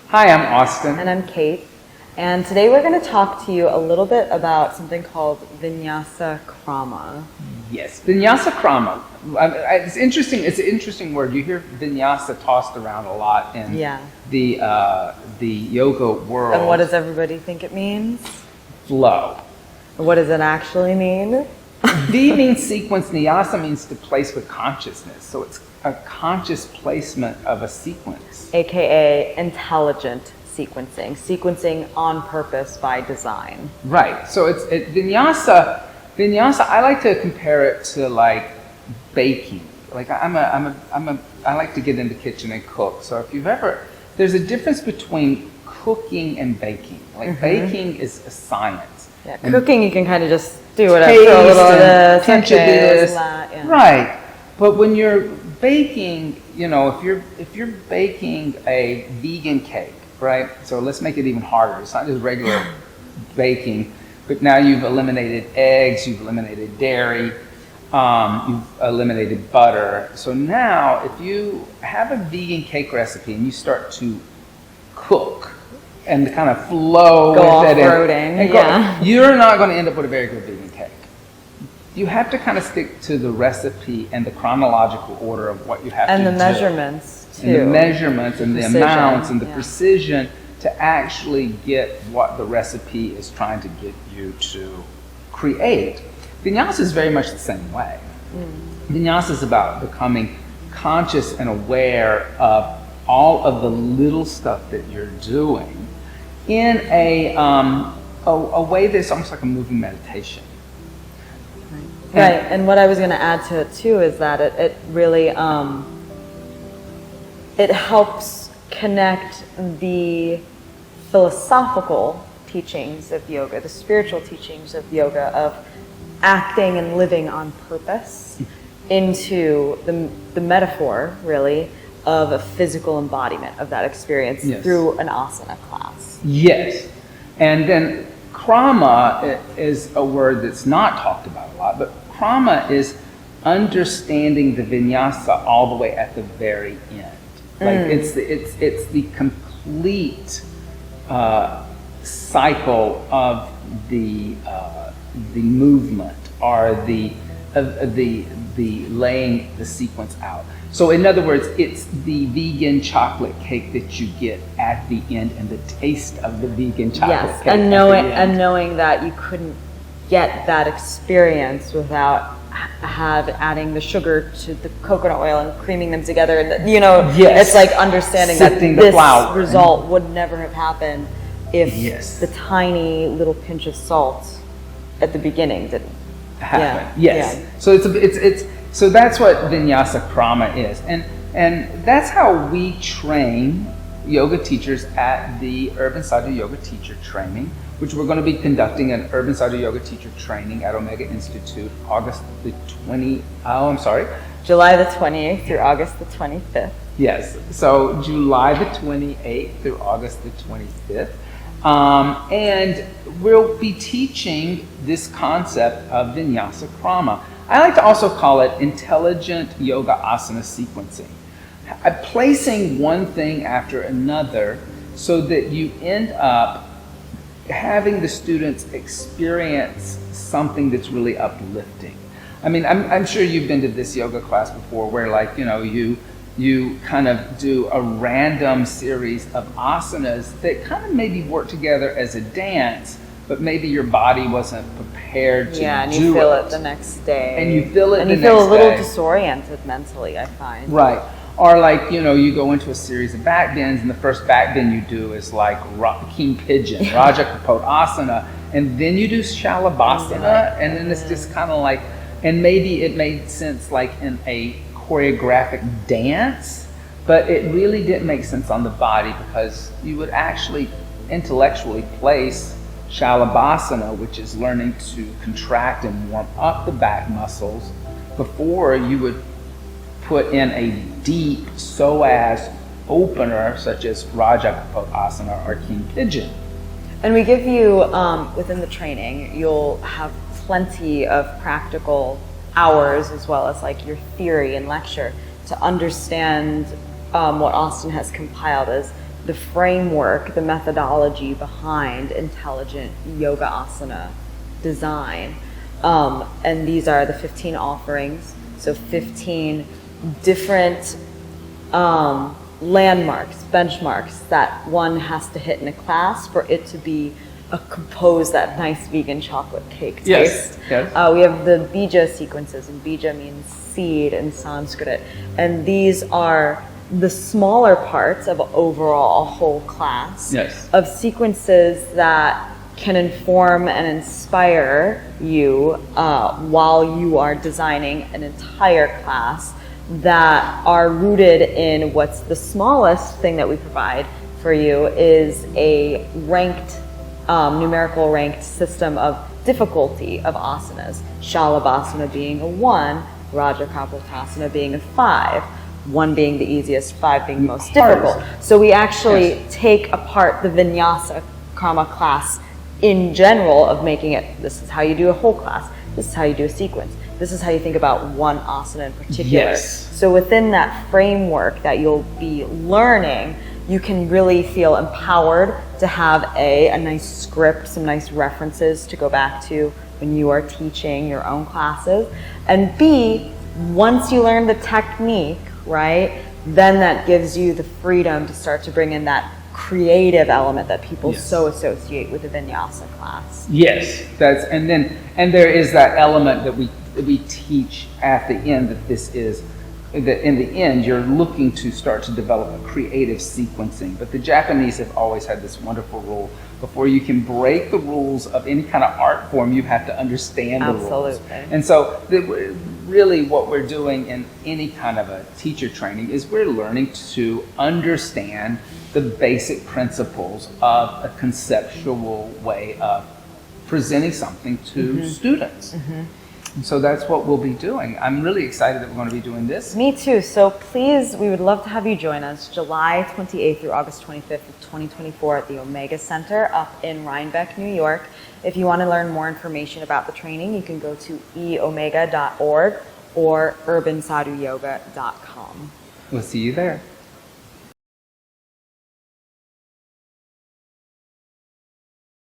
Hi, I'm Austin. And I'm Kate. And today we're going to talk to you a little bit about something called Vinyasa Krama. Yes, Vinyasa Krama. It's interesting. It's an interesting word. You hear Vinyasa tossed around a lot in the yoga world. And what does everybody think it means? Flow. What does it actually mean? V means sequence. Nyasa means to place with consciousness. So it's a conscious placement of a sequence. AKA intelligent sequencing. Sequencing on purpose by design. Right. So Vinyasa. Vinyasa. I like to compare it to like baking. Like I like to get in the kitchen and cook. So if you've ever, there's a difference between cooking and baking. Like baking is a science. Yeah, cooking you can kind of just do whatever. Throw a little of this, pinch of this. Yeah. Right. But when you're baking, if you're baking a vegan cake, right? So let's make it even harder. It's not just regular baking, but now you've eliminated eggs, you've eliminated dairy, you've eliminated butter. So now if you have a vegan cake recipe and you start to cook and kind of flow with it and you're not going to end up with a very good vegan cake. You have to kind of stick to the recipe and the chronological order of what you have to do. And the measurements, too. And the measurements and the amounts and the precision to actually get what the recipe is trying to get you to create. Vinyasa is very much the same way. Vinyasa is about becoming conscious and aware of all of the little stuff that you're doing in a way that's almost like a moving meditation. Right, and what I was going to add to it too is that it really it helps connect the philosophical teachings of yoga, the spiritual teachings of yoga, of acting and living on purpose, into the metaphor, really, of a physical embodiment of that experience through an asana class. Yes, and then Krama is a word that's not talked about a lot, but Krama is understanding the vinyasa all the way at the very end. Like it's the complete cycle of the movement or the laying the sequence out. So in other words, it's the vegan chocolate cake that you get at the end and the taste of the vegan chocolate cake. And knowing that you couldn't get that experience without adding the sugar to the coconut oil and creaming them together. And it's like understanding Sifting that this flour result would never have happened if the tiny little pinch of salt at the beginning didn't happen. So that's what Vinyasa Krama is, and that's how we train yoga teachers at the Urban Sadhu Yoga Teacher Training, which we're going to be conducting an Urban Sadhu Yoga Teacher Training at Omega Institute, July the 28th through August the 25th. Yes, so July the 28th through August the 25th. And we'll be teaching this concept of Vinyasa Krama. I like to also call it intelligent yoga asana sequencing. Placing one thing after another so that you end up having the students experience something that's really uplifting. I mean, I'm sure you've been to this yoga class before where you kind of do a random series of asanas that kind of maybe work together as a dance, but maybe your body wasn't prepared to do it. Yeah, and you feel it the next day. And you feel it the next day. And you feel a little disoriented mentally, I find. Right. Or like, you go into a series of back bends, and the first back bend you do is like King Pigeon, Raja Kapotasana, and then you do Shalabhasana, and then it's just kind of like, and maybe it made sense like in a choreographic dance, but it really didn't make sense on the body because you would actually intellectually place Shalabhasana, which is learning to contract and warm up the back muscles, before you would put in a deep psoas opener such as Raja Kapotasana or King Pigeon. And we give you, within the training, you'll have plenty of practical hours as well as like your theory and lecture to understand what Austin has compiled as the framework, the methodology behind intelligent yoga asana design. And these are the 15 offerings, so 15 different landmarks, benchmarks that one has to hit in a class for it to be compose that nice vegan chocolate cake taste. Yes, yes. We have the bija sequences, and bija means seed in Sanskrit, and these are the smaller parts of overall a whole class of sequences that can inform and inspire you while you are designing an entire class that are rooted in what's the smallest thing that we provide for you is a ranked, numerical ranked system of difficulty of asanas. Shalabhasana being a 1, Rajakarpotasana being a 5, 1 being the easiest, 5 being the most difficult. So we actually take apart the Vinyasa Krama class in general of making it, this is how you do a whole class, this is how you do a sequence, this is how you think about one asana in particular. So within that framework that you'll be learning, you can really feel empowered to have a nice script, some nice references to go back to when you are teaching your own classes. And B, once you learn the technique, right, then that gives you the freedom to start to bring in that creative element that people so associate with the Vinyasa class. Yes, and there is that element that we teach at the end, that this is that in the end you're looking to start to develop a creative sequencing. But the Japanese have always had this wonderful rule: before you can break the rules of any kind of art form, you have to understand the rules. And so really what we're doing in any kind of a teacher training is we're learning to understand the basic principles of a conceptual way of presenting something to students. And so that's what we'll be doing. I'm really excited that we're going to be doing this. Me too. So please, we would love to have you join us July 28th through August 25th of 2024 at the Omega Center up in Rhinebeck, New York. If you want to learn more information about the training, you can go to eomega.org or urbansadhuyoga.com. We'll see you there.